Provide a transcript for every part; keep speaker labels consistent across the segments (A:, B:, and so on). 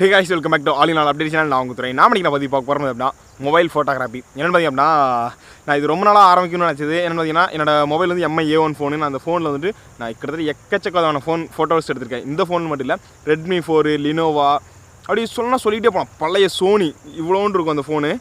A: Hey guys, welcome back to all.update channel. நான் உங்கள் துறை நான் பற்றி பார்க்க போகிறது அப்படின்னா மொபைல் ஃபோட்டோகிராஃபி என்னென்னு பார்த்தீங்க அப்படின்னா நான் இது ரொம்ப நாளாக ஆரம்பிக்கணும்னு நினச்சது என்னென்னு பார்த்தீங்கன்னா என்னோட மொபைல் வந்து MI-A1 ஃபோனு அந்த ஃபோனில் வந்துட்டு நான் கிட்டத்தட்ட எக்கச்சக்கமான ஃபோட்டோஸ் எடுத்திருக்கேன். இந்த ஃபோன் மட்டும் இல்லை, Redmi 4, லினோவா அப்படி சொல்லிகிட்டே போகலாம். பழைய சோனி இவ்வளோன்னு இருக்கும் அந்த ஃபோனு,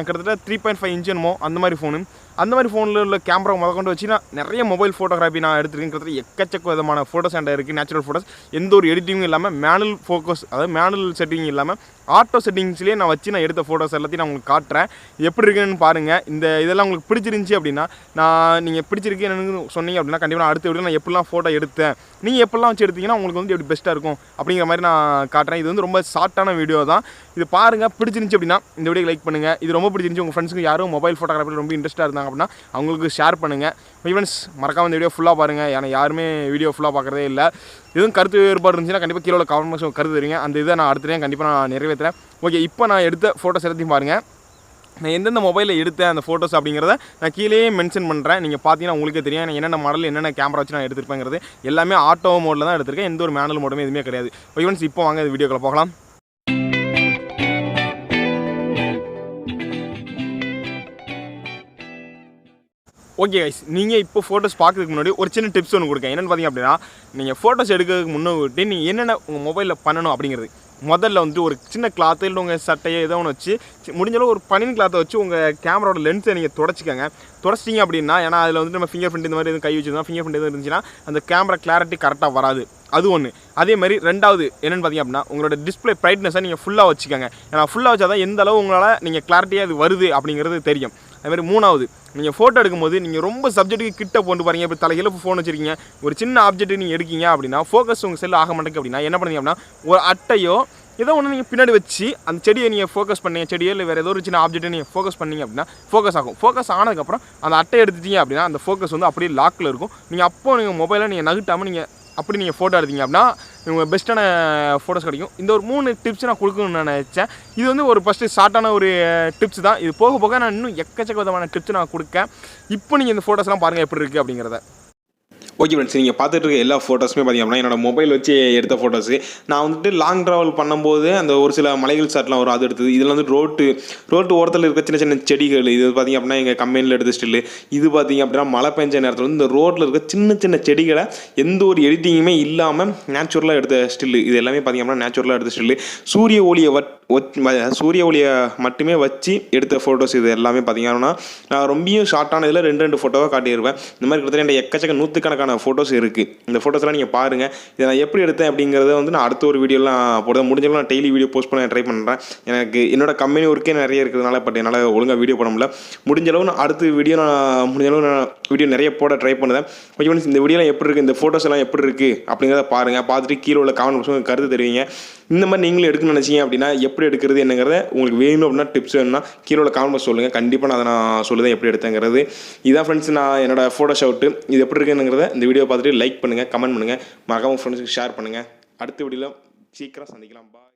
A: கிட்டத்தட்ட 3.5 இன்ச் என்னமோ அந்த மாதிரி ஃபோனு. அந்த மாதிரி ஃபோனில் உள்ள கேமரா கொண்டு வச்சு நான் நிறைய மொபைல் ஃபோட்டோகிராஃபி நான் எடுத்துருக்கேன். கிட்டத்தட்ட எக்கச்சக்க விதமான ஃபோட்டோஸ் என்கிட்ட இருக்குது. நேச்சுரல் ஃபோட்டோஸ், எந்த ஒரு எடிட்டிங்கும் இல்லாமல் மேனுவல் ஃபோக்கஸ், அதாவது மேனுவல் செட்டிங் இல்லாமல் ஆட்டோ செட்டிங்ஸ்லேயே நான் வச்சு நான் எடுத்த ஃபோட்டோஸ் எல்லாத்தையும் நான் உங்களுக்கு காட்டுறேன். எப்படி இருக்குன்னு பாருங்கள். இதெல்லாம் உங்களுக்கு பிடிச்சிருந்துச்சி அப்படின்னா நீங்கள் பிடிச்சிருக்கு என்னன்னு சொன்னீங்க அப்படின்னா கண்டிப்பாக நான் அடுத்த வீடியோ நான் எப்படிலாம் ஃபோட்டோ எடுத்தேன், நீங்கள் எப்படிலாம் வச்சு எடுத்தீங்கன்னா உங்களுக்கு வந்து எப்படி பெஸ்ட்டாக இருக்கும் அப்படிங்கிற மாதிரி நான் காட்டுறேன். இது வந்து ரொம்ப ஷார்ட்டான வீடியோ தான். இது பாருங்கள், பிடிச்சிருந்துச்சி அப்படின்னா இந்த வீடியோ லைக் பண்ணுங்கள். இது ரொம்ப பிடிச்சிருந்துச்சி, உங்கள் ஃப்ரெண்ட்ஸுக்கு யாரும் மொபைல் ஃபோட்டோகிராஃபியில் ரொம்ப இன்ட்ரெஸ்ட்டாக இருந்தாங்க அப்படின்னா அவங்களுக்கு ஷேர் பண்ணுங்கள். ஈவெண்ட்ஸ் மறக்காம இந்த வீடியோ ஃபுல்லாக பாருங்கள். ஏன்னா யாருமே வீடியோ ஃபுல்லாக பார்க்குறதே இல்லை. எதுவும் கருத்து வேறுபாடு இருந்துச்சுன்னா கண்டிப்பாக கீழே கமெண்ட் கருத்து தருவீங்க. அந்த இதை நான் அடுத்த கண்டிப்பாக நான் நிறைவேற்றுறேன். ஓகே, இப்போ நான் எடுத்த ஃபோட்டோஸ் எல்லாத்தையும் பாருங்கள். நான் எந்தெந்த மொபைலில் எடுத்தேன் அந்த ஃபோட்டோஸ் அப்படிங்கிறத நான் கீழே மென்ஷன் பண்ணுறேன். நீங்கள் பார்த்தீங்கன்னா உங்களுக்கே தெரியும் என்னென்ன மாடல் என்னென்ன கேமரா வச்சு நான் எடுத்துருப்பேங்கிறது. எல்லாமே ஆட்டோ மோடில் தான் எடுத்திருக்கேன். எந்த ஒரு மேனுவல் மோடுமே எதுவுமே கிடையாது. ஈவெண்ட்ஸ் இப்போ வாங்க இந்த வீடியோக்குள்ள போகலாம். ஓகே கைஸ், நீங்கள் இப்போ ஃபோட்டோஸ் பார்க்கறதுக்கு முன்னாடி ஒரு சின்ன டிப்ஸ் ஒன்று கொடுக்கேன். என்னென்னு பார்த்தீங்க அப்படின்னா, நீங்கள் ஃபோட்டோஸ் எடுக்கிறதுக்கு முன்னாடி நீங்கள் என்னென்ன உங்கள் மொபைலில் பண்ணணும் அப்படிங்கிறது. முதல்ல வந்துட்டு ஒரு சின்ன கிளாத்து இல்லை உங்கள் சட்டையை ஏதோ ஒன்று வச்சு முடிஞ்சளவு ஒரு பனின் கிளாத்தை வச்சு உங்கள் கேமராவோட லென்ஸை நீங்கள் தொடச்சிக்கங்க. தொடச்சிட்டிங்க அப்படின்னா, ஏன்னா அதில் வந்துட்டு நம்ம ஃபிங்கர் பிரிண்ட் இந்த மாதிரி எதுவும் கை வச்சுருந்தோம், ஃபிங்கர் பிரிண்ட் எதுவும் இருந்துச்சுன்னா அந்த கேமரா கிளாரிட்டி கரெக்டாக வராது. அது ஒன்று. அதே மாதிரி ரெண்டாவது என்னென்னு பார்த்தீங்க அப்படின்னா, உங்களோட டிஸ்பிளே பிரைட்னஸை நீங்கள் ஃபுல்லாக வச்சுக்கோங்க. ஏன்னா ஃபுல்லாக வச்சா தான் எந்த அளவு உங்களால் நீங்கள் கிளாரிட்டியாக அது வருது அப்படிங்கிறது தெரியும். அதுமாதிரி மூணாவது, நீங்கள் ஃபோட்டோ எடுக்கும்போது நீங்கள் ரொம்ப சப்ஜெக்ட்டுக்கு கிட்ட போட்டு பாருங்க. இப்போ தலையில் ஃபோன் வச்சுருக்கீங்க, ஒரு சின்ன ஆப்ஜெக்ட் நீங்கள் எடுக்கீங்க அப்படின்னா ஃபோக்கஸ் உங்கள் செல் ஆக மாட்டேங்குது அப்படின்னா என்ன பண்ணுங்க அப்படின்னா, ஒரு அட்டையோ ஏதோ ஒன்று நீங்கள் பின்னாடி வச்சு அந்த செடியை நீங்கள் ஃபோக்கஸ் பண்ணீங்க, செடியோ இல்லை வேறு ஏதோ ஒரு சின்ன ஆப்ஜெக்ட்டை நீங்கள் ஃபோக்கஸ் பண்ணிங்க அப்படின்னா ஃபோக்கஸ் ஆகும். ஃபோக்கஸ் ஆனதுக்கப்புறம் அந்த அட்டை எடுத்துட்டீங்க அப்படின்னா அந்த ஃபோக்கஸ் வந்து அப்படியே லாக்கில் இருக்கும். நீங்கள் அப்போ நீங்கள் மொபைலை நீங்கள் நகட்டாமல் நீங்கள் அப்படி நீங்கள் ஃபோட்டோ எடுத்தீங்க அப்படின்னா உங்கள் பெஸ்ட்டான ஃபோட்டோஸ் கிடைக்கும். இந்த ஒரு 3 டிப்ஸ் நான் கொடுக்கணும்னு நான் நினச்சேன். இது வந்து ஒரு ஃபஸ்ட்டு ஷார்ட்டான ஒரு டிப்ஸ் தான். இது போக போக நான் இன்னும் எக்கச்சக்க விதமான டிப்ஸ் நான் கொடுக்கேன். இப்போ நீங்கள் இந்த ஃபோட்டோஸ்லாம் பாருங்கள் எப்படி இருக்குது அப்படிங்கிறத. ஓகே ஃப்ரெண்ட்ஸ், நீங்கள் பார்த்துட்டு இருக்க எல்லா ஃபோட்டோஸுமே பார்த்திங்க அப்படின்னா என்னோடய மொபைல் வச்சு எடுத்த ஃபோட்டோஸு. நான் வந்துட்டு லாங் ட்ராவல் பண்ணும்போது அந்த ஒரு சில மலைகள் ஷாட்லாம் வரும், அது எடுத்தது. இதில் வந்து ரோட்டு ஓரத்தில் இருக்க சின்ன சின்ன செடிகள், இது பார்த்திங்க அப்படின்னா எங்கள் கம்பெனியில் எடுத்த ஸ்டில்லு. இது பார்த்திங்க அப்படின்னா மழை பெஞ்ச நேரத்தில் வந்து இந்த ரோட்டில் இருக்க சின்ன சின்ன செடிகளை எந்த ஒரு எடிட்டிங்குமே இல்லாமல் நேச்சுரலாக எடுத்த ஸ்டில்லு. இது எல்லாமே பார்த்திங்க அப்படின்னா நேச்சுரலாக எடுத்த ஸ்டில்லு. சூரிய ஒளியை மட்டுமே வச்சு எடுத்த ஃபோட்டோஸ். இது எல்லாமே பார்த்திங்கன்னா நான் ரொம்பவும் ஷார்ட்டான இதில் 2 ஃபோட்டோவாக காட்டியிருப்பேன். இந்த மாதிரி கிட்டத்தட்ட எக்கச்சக்க 100கணக்கான ஃபோட்டோஸ் இருக்குது. இந்த ஃபோட்டோஸ்லாம் நீங்கள் பாருங்கள். இதை நான் எப்படி எடுத்தேன் அப்படிங்கிறத வந்து நான் அடுத்த ஒரு வீடியோலாம் போடுறேன். முடிஞ்சளவு நான் டெய்லி வீடியோ போஸ்ட் பண்ண ட்ரை பண்ணுறேன். எனக்கு என்னோட கம்பெனி ஒர்க்கே நிறைய இருக்கிறதுனால பட் என்னால் ஒழுங்காக வீடியோ போட முடியல. முடிஞ்சளவு நான் அடுத்த வீடியோ வீடியோ நிறைய போட ட்ரை பண்ணுறேன். ஓகே, இந்த வீடியோலாம் எப்படி இருக்குது, இந்த ஃபோட்டோஸ் எல்லாம் எப்படி இருக்குது அப்படிங்கிறத பாருங்கள். பார்த்துட்டு கீழே உள்ள கமெண்ட் பாக்ஸில் கருத்து தெரிவிங்க. இந்த மாதிரி நீங்களும் எடுக்கணும்னு நினச்சிங்க அப்படின்னா எப்படி எடுக்கிறது என்னங்கிறத உங்களுக்கு வேணும் அப்படின்னா டிப்ஸ் வேணும்னா கீழே உள்ள கமெண்ட் பாக்ஸ் சொல்லுங்கள். கண்டிப்பாக நான் சொல்லுவேன் எப்படி எடுத்தேங்கிறது. இதான் ஃப்ரெண்ட்ஸ் நான் என்னோட ஃபோட்டோ ஷவுட்டு. இது எப்படி இருக்குங்கிறத இந்த வீடியோ பார்த்துட்டு லைக் பண்ணுங்கள், கமெண்ட் பண்ணுங்கள், மறக்காம ஃப்ரெண்ட்ஸுக்கு ஷேர் பண்ணுங்கள். அடுத்த வீடியோவில் சீக்கிரம் சந்திக்கலாம். பாய்.